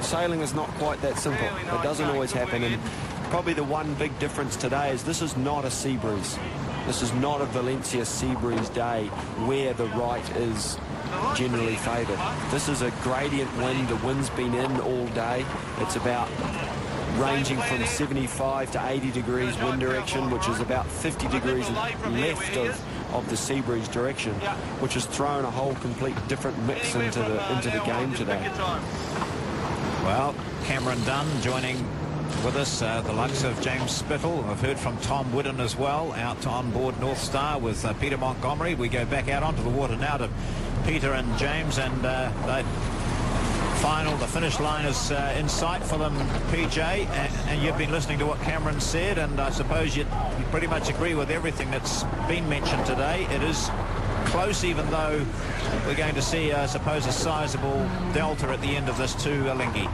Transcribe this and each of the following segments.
sailing is not quite that simple. It doesn't always happen, and probably the one big difference today is this is not a sea breeze. This is not a Valencia sea breeze day where the right is generally favoured. This is a gradient wind. The wind's been in all day. It's about ranging from 75 to 80 degrees wind direction, which is about 50 degrees left of the sea breeze direction, which has thrown a whole complete different mix into the game today. Well, Cameron Dunn joining with us, the likes of James Spittle. I've heard from Tom Whiddon as well, out on board North Star with Peter Montgomery. We go back out onto the water now to Peter and James, and the finish line is in sight for them, PJ, and you've been listening to what Cameron said, and I suppose you pretty much agree with everything that's been mentioned today. It is close, even though we're going to see, I suppose, a sizable delta at the end of this to Alinghi.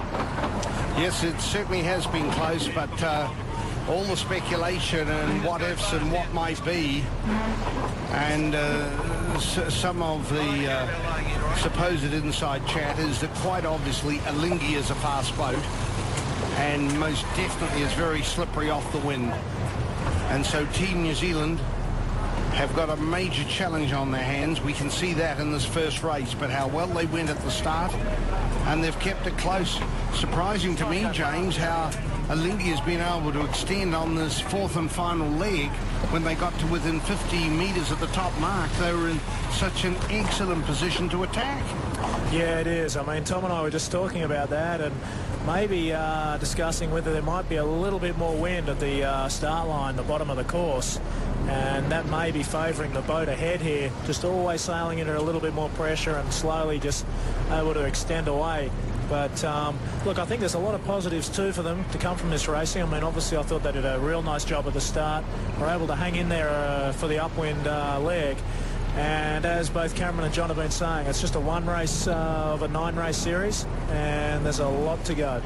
Yes, it certainly has been close, but all the speculation and what ifs and what might be, and some of the supposed inside chat is that quite obviously Alinghi is a fast boat and most definitely is very slippery off the wind, and so Team New Zealand have got a major challenge on their hands. We can see that in this first race, but how well they went at the start, and they've kept it close. Surprising to me, James, how Alinghi has been able to extend on this fourth and final leg. When they got to within 50 metres at the top mark, they were in such an excellent position to attack. Yeah, it is. I mean, Tom and I were just talking about that, and maybe discussing whether there might be a little bit more wind at the start line, the bottom of the course, and that may be favouring the boat ahead here, just always sailing into a little bit more pressure and slowly just able to extend away. But look, I think there's a lot of positives too for them to come from this racing. I mean, obviously I thought they did a real nice job at the start. Were able to hang in there for the upwind leg. And as both Cameron and John have been saying, it's just a one race of a 9-race series, and there's a lot to go.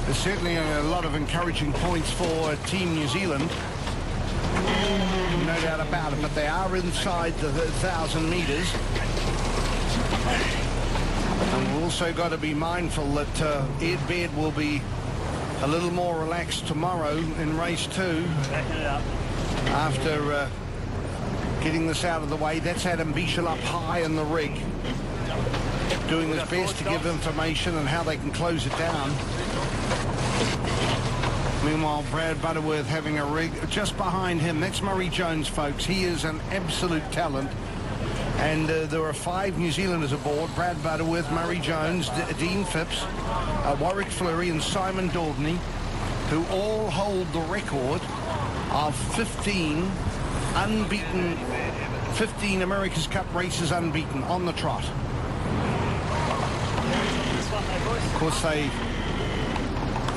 There's certainly a lot of encouraging points for Team New Zealand. No doubt about it, but they are inside the 1,000 metres. And we've also got to be mindful that Ed Baird will be a little more relaxed tomorrow in race 2 after getting this out of the way. That's Adam Bichel up high in the rig, doing his best to give information on how they can close it down. Meanwhile, Brad Butterworth having a rig just behind him. That's Murray Jones, folks. He is an absolute talent. And there are 5 New Zealanders aboard: Brad Butterworth, Murray Jones, Dean Phipps, Warwick Fleury and Simon Daubney, who all hold the record of 15 unbeaten, 15 America's Cup races unbeaten on the trot. Of course, they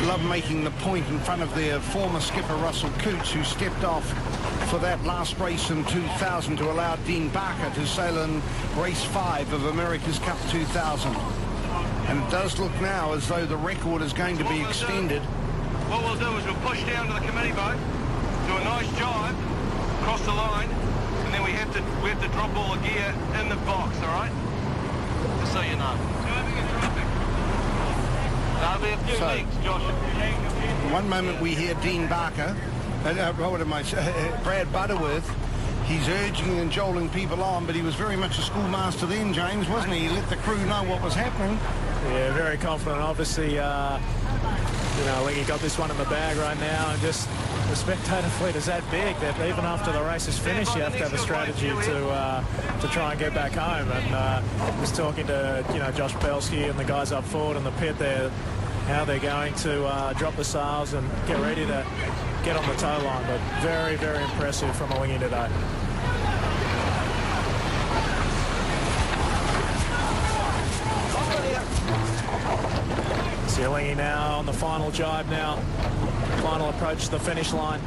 love making the point in front of their former skipper Russell Coutts, who stepped off for that last race in 2000 to allow Dean Barker to sail in race 5 of America's Cup 2000. And it does look now as though the record is going to be extended. What we'll do is we'll push down to the committee boat, do a nice jibe, cross the line, and then we have to drop all the gear in the box, all right? Just so you know. There'll be a few leaks, Josh. One moment we hear Dean Barker, Brad Butterworth. He's urging and joling people on, but he was very much a schoolmaster then, James, wasn't he? He let the crew know what was happening. Yeah, very confident. Obviously, you know, Lingy got this one in the bag right now, and just the spectator fleet is that big that even after the race is finished, you have to have a strategy to try and get back home. And was talking to, you know, Josh Belsky and the guys up forward in the pit there, how they're going to drop the sails and get ready to get on the tow line. But very, very impressive from Alinghi today. Alinghi now on the final jibe now. Final approach to the finish line.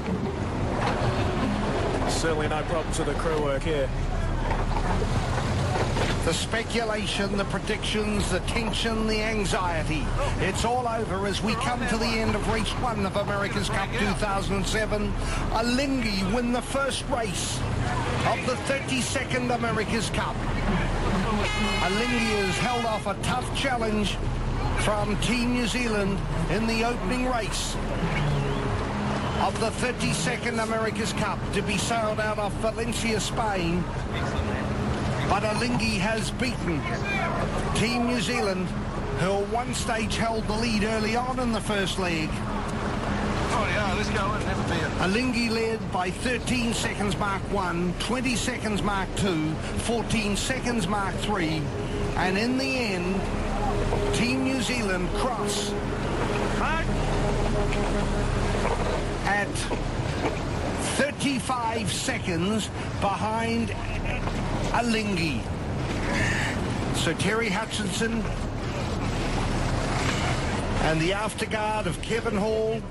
Certainly no problems with the crew work here. The speculation, the predictions, the tension, the anxiety. It's all over as we come to the end of race 1 of America's Cup 2007. Alinghi win the first race of the 32nd America's Cup. Alinghi has held off a tough challenge from Team New Zealand in the opening race of the 32nd America's Cup to be sailed out of Valencia, Spain. But Alinghi has beaten Team New Zealand, who at one stage held the lead early on in the first leg. Oh yeah, let's go and have a beer. Alinghi led by 13 seconds Mark 1, 20 seconds Mark 2, 14 seconds Mark 3, and in the end, Team New Zealand cross at 35 seconds behind Alinghi. So Terry Hutchinson and the afterguard of Kevin Hall